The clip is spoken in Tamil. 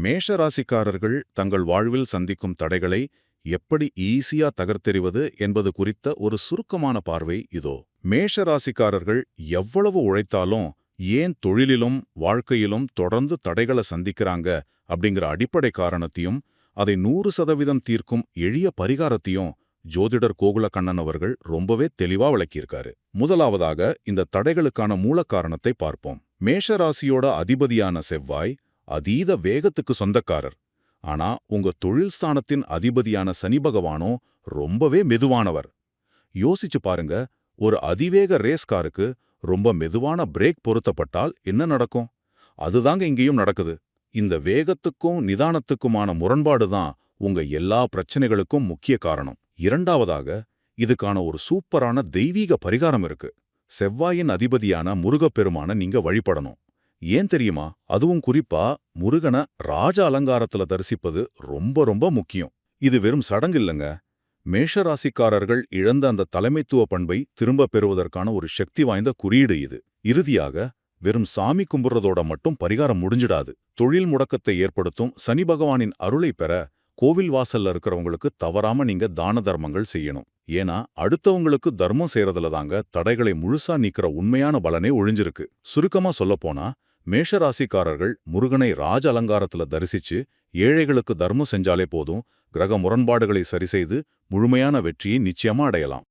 மேஷ ராசிக்காரர்கள் தங்கள் வாழ்வில் சந்திக்கும் தடைகளை எப்படி ஈஸியா தகர்த்தெறிவது என்பது குறித்த ஒரு சுருக்கமான பார்வை இதோ. மேஷ ராசிக்காரர்கள் எவ்வளவு உழைத்தாலும் ஏன் தொழிலிலும் வாழ்க்கையிலும் தொடர்ந்து தடைகளை சந்திக்கிறாங்க அப்படிங்கிற அடிப்படை காரணத்தையும் அதை 100% தீர்க்கும் எளிய பரிகாரத்தையும் ஜோதிடர் கோகுலக்கண்ணன் அவர்கள் ரொம்பவே தெளிவா விளக்கியிருக்காரு. முதலாவதாக இந்த தடைகளுக்கான மூல காரணத்தை பார்ப்போம். மேஷ ராசியோட அதிபதியான செவ்வாய் அதீத வேகத்துக்கு சொந்தக்காரர். ஆனா உங்க தொழில் ஸ்தானத்தின் அதிபதியான சனி பகவானோ ரொம்பவே மெதுவானவர். யோசிச்சு பாருங்க, ஒரு அதிவேக ரேஸ் காருக்கு ரொம்ப மெதுவான பிரேக் பொருத்தப்பட்டால் என்ன நடக்கும்? அதுதாங்க இங்கேயும் நடக்குது. இந்த வேகத்துக்கும் நிதானத்துக்குமான முரண்பாடு தான் உங்க எல்லா பிரச்சனைகளுக்கும் முக்கிய காரணம். இரண்டாவதாக, இதுக்கான ஒரு சூப்பரான தெய்வீக பரிகாரம் இருக்கு. செவ்வாயின் அதிபதியான முருகப்பெருமான நீங்க வழிபடணும். ஏன் தெரியுமா? அதுவும் குறிப்பா முருகனை ராஜ அலங்காரத்துல தரிசிப்பது ரொம்ப ரொம்ப முக்கியம். இது வெறும் சடங்கு இல்லைங்க. மேஷராசிக்காரர்கள் இழந்த அந்த தலைமைத்துவ பண்பை திரும்பப் பெறுவதற்கான ஒரு சக்தி வாய்ந்த குறியீடு இது. இறுதியாக, வெறும் சாமி கும்பிடுறதோட மட்டும் பரிகாரம் முடிஞ்சிடாது. தொழில் முடக்கத்தை ஏற்படுத்தும் சனி பகவானின் அருளை பெற கோவில் வாசல்ல இருக்கிறவங்களுக்கு தவறாம நீங்க தான தர்மங்கள் செய்யணும். ஏன்னா அடுத்தவங்களுக்கு தர்மம் செய்யறதுல தாங்க தடைகளை முழுசா நீக்கிற உண்மையான பலனே ஒழிஞ்சிருக்கு. சுருக்கமா சொல்லப்போனா, மேஷராசிக்காரர்கள் முருகனை ராஜ அலங்காரத்துல தரிசிச்சு ஏழைகளுக்கு தர்மம் செஞ்சாலே போதும், கிரக முரண்பாடுகளை சரிசெய்து முழுமையான வெற்றியை நிச்சயமா அடையலாம்.